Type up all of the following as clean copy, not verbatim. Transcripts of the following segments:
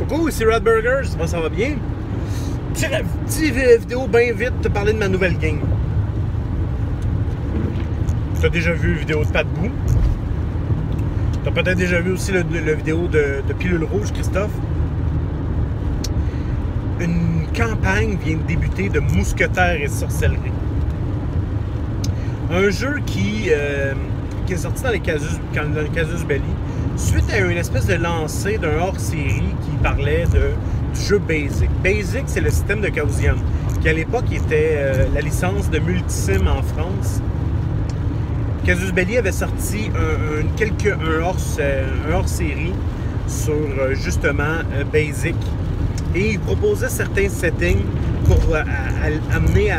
Coucou, ici Rad Burgers, ça va bien? Petite vidéo bien vite, te parler de ma nouvelle game. Tu as déjà vu la vidéo de Pat Bou. Tu as peut-être déjà vu aussi la vidéo de Pilule Rouge, Christophe. Une campagne vient de débuter de Mousquetaires et Sorcellerie. Un jeu qui est sorti dans les Casus Belli suite à une espèce de lancée d'un hors-série qui parlait du jeu Basic. Basic, c'est le système de Chaosium, qui à l'époque était la licence de Multisim en France. Casus Belli avait sorti un hors-série sur justement Basic, et il proposait certains settings pour amener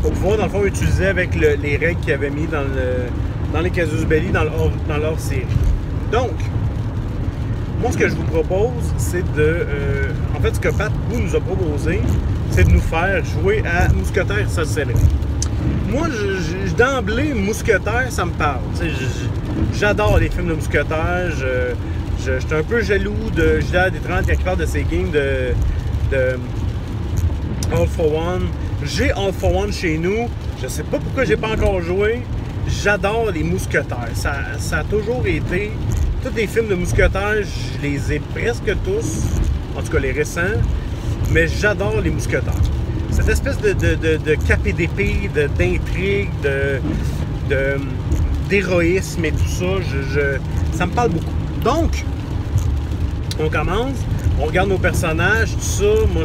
pour pouvoir dans le fond utiliser avec les règles qu'il avait mis dans les Casus Belli dans leur série. Donc, moi ce que je vous propose, c'est en fait ce que Pat Bou nous a proposé, c'est de nous faire jouer à Mousquetaires et Sorcellerie. Moi, d'emblée, Mousquetaires, ça me parle. J'adore les films de mousquetaires. J'étais un peu jaloux de Gilles Détrempe quand il parle de ces games de All for One. J'ai All for One chez nous. Je sais pas pourquoi j'ai pas encore joué. J'adore les mousquetaires. Ça a toujours été... Tous les films de mousquetaires, je les ai presque tous. En tout cas, les récents. Mais j'adore les mousquetaires. Cette espèce de cap et d'épée, d'intrigue, d'héroïsme et tout ça, ça me parle beaucoup. Donc, on commence, on regarde nos personnages, tout ça. Moi,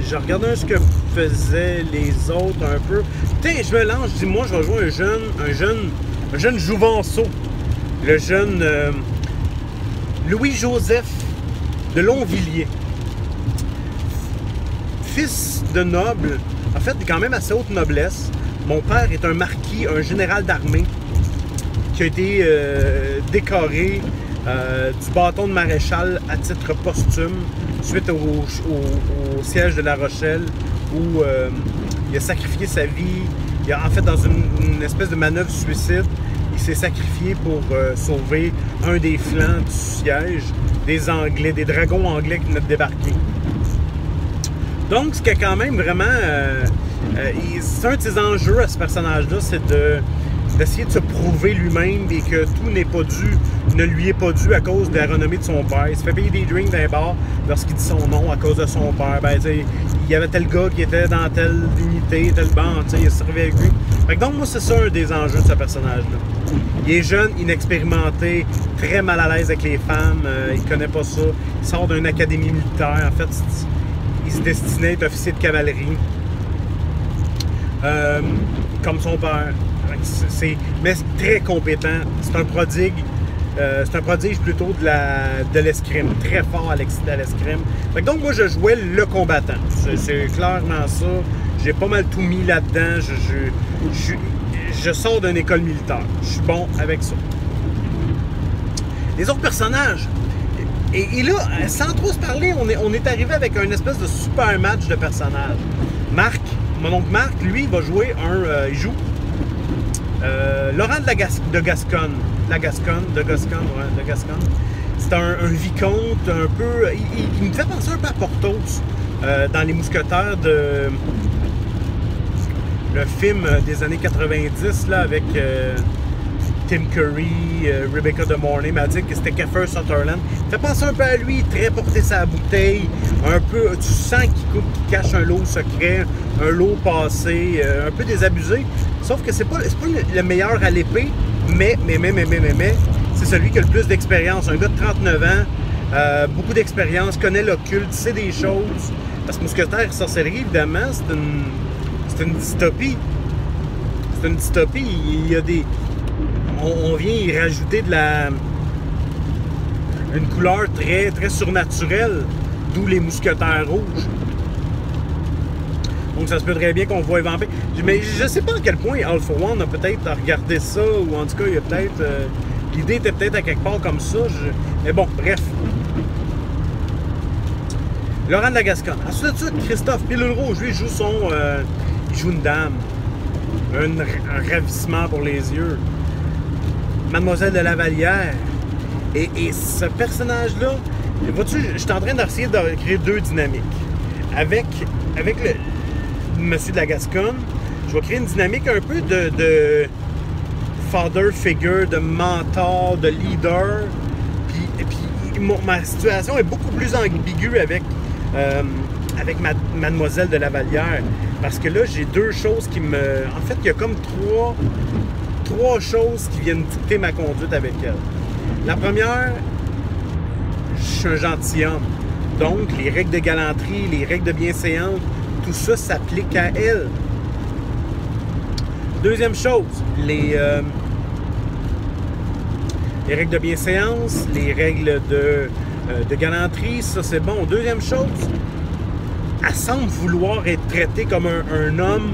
je regardais ce que faisaient les autres un peu. Putain, je me lance, je dis, moi, je vais jouer un jeune Jouvenceau. Le jeune Louis-Joseph de Longvilliers. Fils de noble, en fait, quand même assez haute noblesse. Mon père est un marquis, un général d'armée qui a été décoré du bâton de maréchal à titre posthume suite au siège de La Rochelle où il a sacrifié sa vie. En fait, dans une espèce de manœuvre suicide, il s'est sacrifié pour sauver un des flancs du siège des Anglais, des dragons anglais qui venaient de débarquer. Donc, ce qui est quand même vraiment... c'est un de ses enjeux à ce personnage-là, c'est d'essayer de se prouver lui-même et que tout ne lui est pas dû à cause de la renommée de son père. Il se fait payer des drinks d'un bar lorsqu'il dit son nom à cause de son père. Ben, il y avait tel gars qui était dans telle unité, tel banc, il a servi avec lui. Fait que donc, moi, c'est ça un des enjeux de ce personnage-là. Il est jeune, inexpérimenté, très mal à l'aise avec les femmes, il connaît pas ça. Il sort d'une académie militaire. En fait, il se destinait à être officier de cavalerie. Comme son père. Mais très compétent. C'est un prodigue. C'est un prodige plutôt de l'escrime. Très fort à l'escrime. Donc moi, je jouais le combattant. C'est clairement ça. J'ai pas mal tout mis là-dedans. Je sors d'une école militaire. Je suis bon avec ça. Les autres personnages... Et là, sans trop se parler, on est arrivé avec un espèce de super match de personnages. Marc, mon oncle Marc, lui, il va jouer il joue Laurent de Gasconne. C'est un vicomte un peu... Il me fait penser un peu à Porthos dans Les Mousquetaires de... Le film des années 90, là, avec... Tim Curry, Rebecca De Mornay m'a dit que c'était Kiefer Sutherland. Ça passe un peu à lui, très porté sa bouteille, un peu, tu sens qu'il cache un lot secret, un lot passé, un peu désabusé. Sauf que c'est pas le meilleur à l'épée, mais c'est celui qui a le plus d'expérience. Un gars de 39 ans, beaucoup d'expérience, connaît l'occulte, sait des choses. Parce que Mousquetaires et Sorcellerie, évidemment, c'est une dystopie. C'est une dystopie. Il y a des... On vient y rajouter une couleur très, très surnaturelle, d'où les mousquetaires rouges. Donc ça se peut très bien qu'on voit les vampires. Mais je sais pas à quel point All for One a peut-être regardé ça, ou en tout cas, il y a peut-être... l'idée était peut-être à quelque part comme ça. Mais bon, bref. Laurent de la Gasconne. Ensuite de ça, Christophe Pilule Rouge, lui, il joue une dame. Un ravissement pour les yeux. Mademoiselle de Lavalière. Et ce personnage-là, vois-tu, je suis en train d'essayer de créer deux dynamiques. Avec le monsieur de la Gasconne, je vais créer une dynamique un peu de father figure, de mentor, de leader. Puis ma situation est beaucoup plus ambiguë avec Mademoiselle de Lavalière. Parce que là, j'ai deux choses qui me... En fait, il y a comme trois choses qui viennent dicter ma conduite avec elle. La première, je suis un gentilhomme. Donc, les règles de galanterie, les règles de bienséance, tout ça s'applique à elle. Deuxième chose, les règles de bienséance, les règles de galanterie, ça c'est bon. Deuxième chose, elle semble vouloir être traitée comme un homme,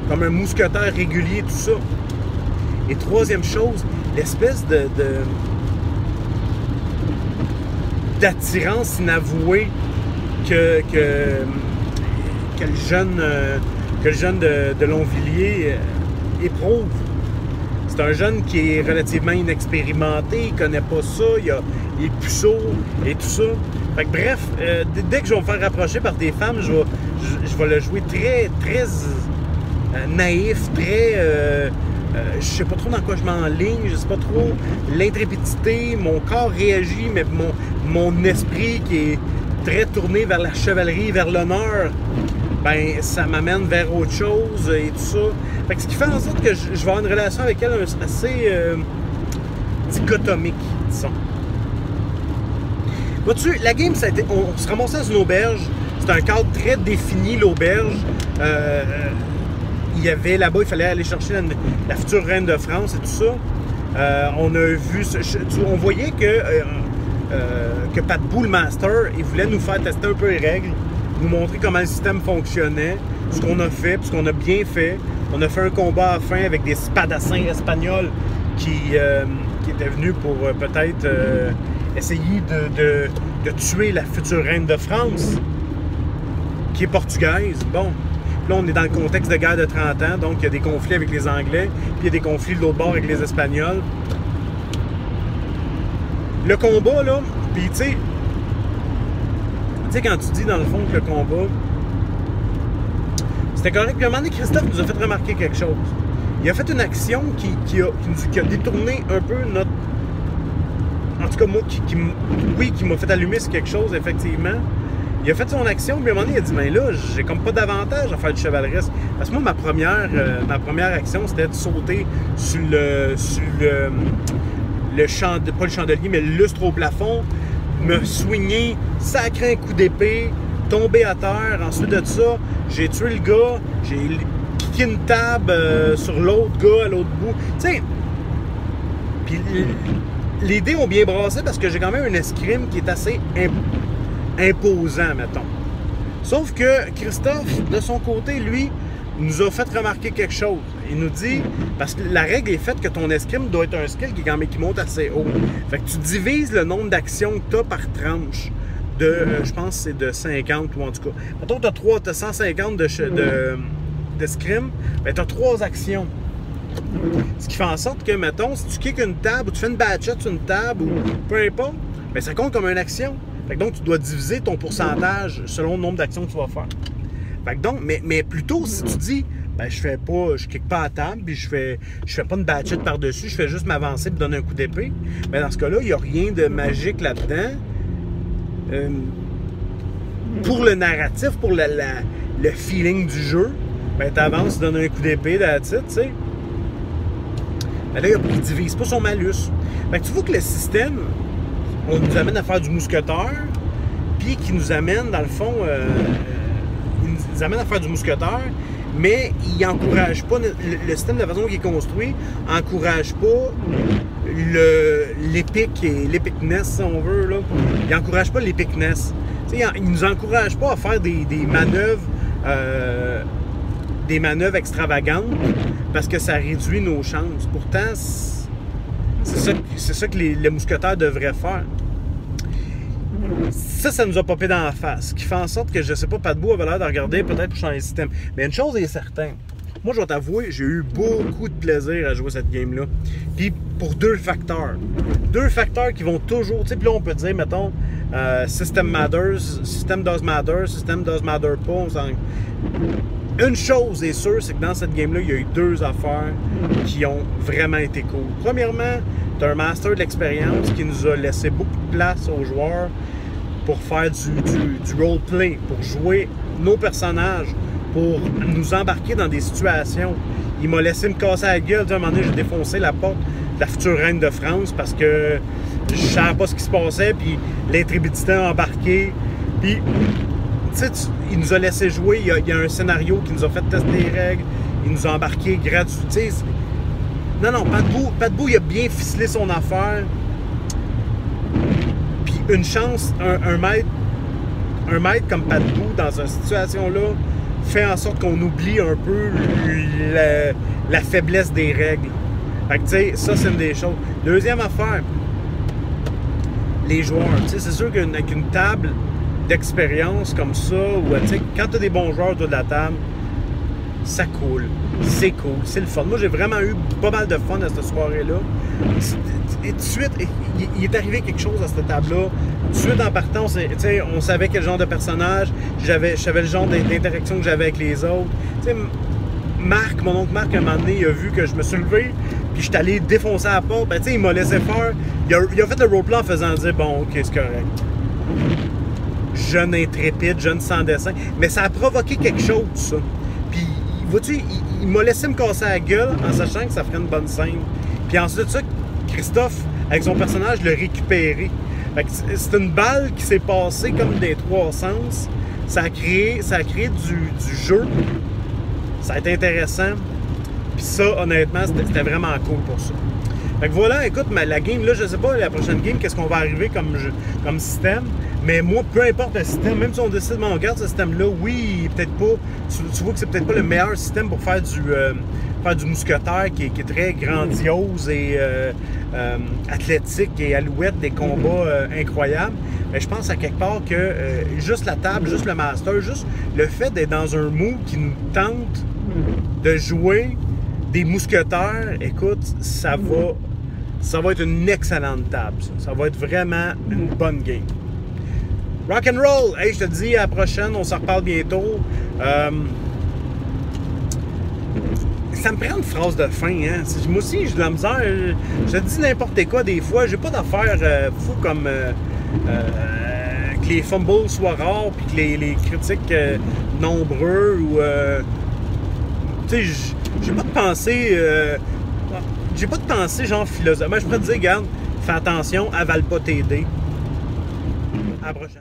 comme un mousquetaire régulier, tout ça. Et troisième chose, l'espèce d'attirance inavouée que le jeune de Longvilliers éprouve. C'est un jeune qui est relativement inexpérimenté, il connaît pas ça, il est puceau et tout ça. Fait que bref, dès que je vais me faire rapprocher par des femmes, je vais le jouer très, très naïf, très... je sais pas trop dans quoi je m'enligne, je sais pas trop l'intrépidité, mon corps réagit, mais mon esprit qui est très tourné vers la chevalerie, vers l'honneur, ben ça m'amène vers autre chose et tout ça. Fait que ce qui fait en sorte que je vais avoir une relation avec elle assez dichotomique, disons. Vois-tu, la game, ça a été, on se ramassait dans une auberge, c'est un cadre très défini, l'auberge. Il y avait là-bas, il fallait aller chercher la future reine de France et tout ça. On a vu, on voyait que Pat Boo, le master, il voulait nous faire tester un peu les règles, nous montrer comment le système fonctionnait, ce qu'on a fait, puis ce qu'on a bien fait. On a fait un combat à la fin avec des spadassins espagnols qui étaient venus pour peut-être essayer de tuer la future reine de France, qui est portugaise. Bon. Là, on est dans le contexte de guerre de 30 ans, donc il y a des conflits avec les Anglais, puis il y a des conflits de l'autre bord avec les Espagnols. Le combat, là, puis tu sais, quand tu dis dans le fond que le combat, c'était correct. Puis à un moment donné, Christophe nous a fait remarquer quelque chose. Il a fait une action qui a détourné un peu notre... En tout cas, moi, qui m'a fait allumer sur quelque chose, effectivement. Il a fait son action, puis à un moment donné, il a dit, mais là, j'ai comme pas d'avantage à faire du chevaleresque. Parce que moi, ma première action, c'était de sauter sur le pas le chandelier, mais le lustre au plafond, me soigner, sacrer un coup d'épée, tomber à terre. Ensuite de ça, j'ai tué le gars, j'ai kické une table sur l'autre gars à l'autre bout. Tu sais, puis les dés ont bien brassé parce que j'ai quand même un escrime qui est assez imposant, mettons. Sauf que Christophe, de son côté, lui, nous a fait remarquer quelque chose. Il nous dit, parce que la règle est faite que ton escrime doit être un skill qui monte assez haut. Fait que tu divises le nombre d'actions que tu as par tranche. Je pense que c'est de 50 ou en tout cas. Mettons que tu as 150 d'escrime, ben tu as 3 actions. Ce qui fait en sorte que, mettons, si tu kicks une table ou tu fais une batchette sur une table ou peu importe, ben ça compte comme une action. Fait que donc, tu dois diviser ton pourcentage selon le nombre d'actions que tu vas faire. Fait que donc, mais plutôt, si tu dis, ben, je kick pas à table, puis je fais pas une batchette par-dessus, je fais juste m'avancer et donner un coup d'épée, ben dans ce cas-là, il n'y a rien de magique là-dedans. Pour le narratif, pour le feeling du jeu, ben, tu avances, tu donnes un coup d'épée, that's it, tu sais. Ben là, il divise pas son malus. Fait que tu vois que le système, on nous amène à faire du mousqueteur, puis qui nous amène, dans le fond, il nous amène à faire du mousqueteur, mais il n'encourage pas, le système de la façon qu'il est construit, n'encourage pas l'épique et l'épicness, si on veut, là. Il n'encourage pas l'épicness. Il ne nous encourage pas à faire des manœuvres extravagantes parce que ça réduit nos chances. Pourtant, c'est ça que les mousquetaires devraient faire. Ça nous a popé dans la face. Ce qui fait en sorte que, je sais pas, Pat Boo avait l'air de regarder peut-être pour changer le système. Mais une chose est certaine. Moi, je vais t'avouer, j'ai eu beaucoup de plaisir à jouer cette game-là. Puis pour deux facteurs. Deux facteurs qui vont toujours... Tu sais, puis là, on peut dire, mettons, System Matters, System Does Matter, System Does Matter pas. Une chose est sûre, c'est que dans cette game-là, il y a eu deux affaires qui ont vraiment été cool. Premièrement, tu as un master de l'expérience qui nous a laissé beaucoup de place aux joueurs pour faire du roleplay, pour jouer nos personnages, pour nous embarquer dans des situations. Il m'a laissé me casser la gueule. À un moment donné, j'ai défoncé la porte de la future reine de France parce que je ne savais pas ce qui se passait, puis l'intrépidité a embarqué. Puis, tu sais, il nous a laissé jouer. Il y a un scénario qui nous a fait tester les règles. Il nous a embarqué gratuit. Non, Pat-Bou, il a bien ficelé son affaire. Puis, une chance, un maître comme Pat-Bou, dans cette situation-là, fait en sorte qu'on oublie un peu la faiblesse des règles. Fait que, tu sais, ça, c'est une des choses. Deuxième affaire, les joueurs. Tu sais, c'est sûr qu'avec une table d'expérience comme ça, ou tu sais, quand tu as des bons joueurs autour de la table, ça coule. C'est cool, c'est le fun. Moi, j'ai vraiment eu pas mal de fun à cette soirée-là. Et tout de suite, il est arrivé quelque chose à cette table-là. Tout de suite, en partant, on savait quel genre de personnage, je savais le genre d'interaction que j'avais avec les autres. Tu sais, mon oncle Marc, à un moment donné, il a vu que je me suis levé, puis je suis allé défoncer la porte. Ben, tu sais, il m'a laissé faire. Il a fait le roleplay en faisant dire, bon, ok, c'est correct. Jeune intrépide, jeune sans dessin. Mais ça a provoqué quelque chose, ça. Puis, vois-tu, il m'a laissé me casser la gueule en sachant que ça ferait une bonne scène. Puis ensuite de ça, Christophe, avec son personnage, l'a récupéré. C'est une balle qui s'est passée comme des trois sens. Ça a créé du jeu. Ça a été intéressant. Puis ça, honnêtement, c'était vraiment cool pour ça. Fait que voilà, écoute, la game, là, je sais pas, la prochaine game, qu'est-ce qu'on va arriver comme système. Mais moi, peu importe le système, même si on décide, on regarde ce système-là, oui, peut-être pas. Tu vois que c'est peut-être pas le meilleur système pour faire du mousquetaire qui est très grandiose et athlétique et alouette, des combats incroyables. Mais je pense à quelque part que juste la table, juste le master, juste le fait d'être dans un mood qui nous tente de jouer des mousquetaires, écoute, ça va être une excellente table. Ça va être vraiment une bonne game. Rock and roll! Hey, je te dis à la prochaine, on s'en reparle bientôt. Ça me prend une phrase de fin, hein? Moi aussi, j'ai de la misère. Je te dis n'importe quoi des fois. J'ai pas d'affaires fou comme que les fumbles soient rares puis que les critiques nombreux ou tu sais, j'ai pas de pensée genre philosophe. Mais je pourrais te dire, regarde, fais attention, avale pas tes dés. À la prochaine.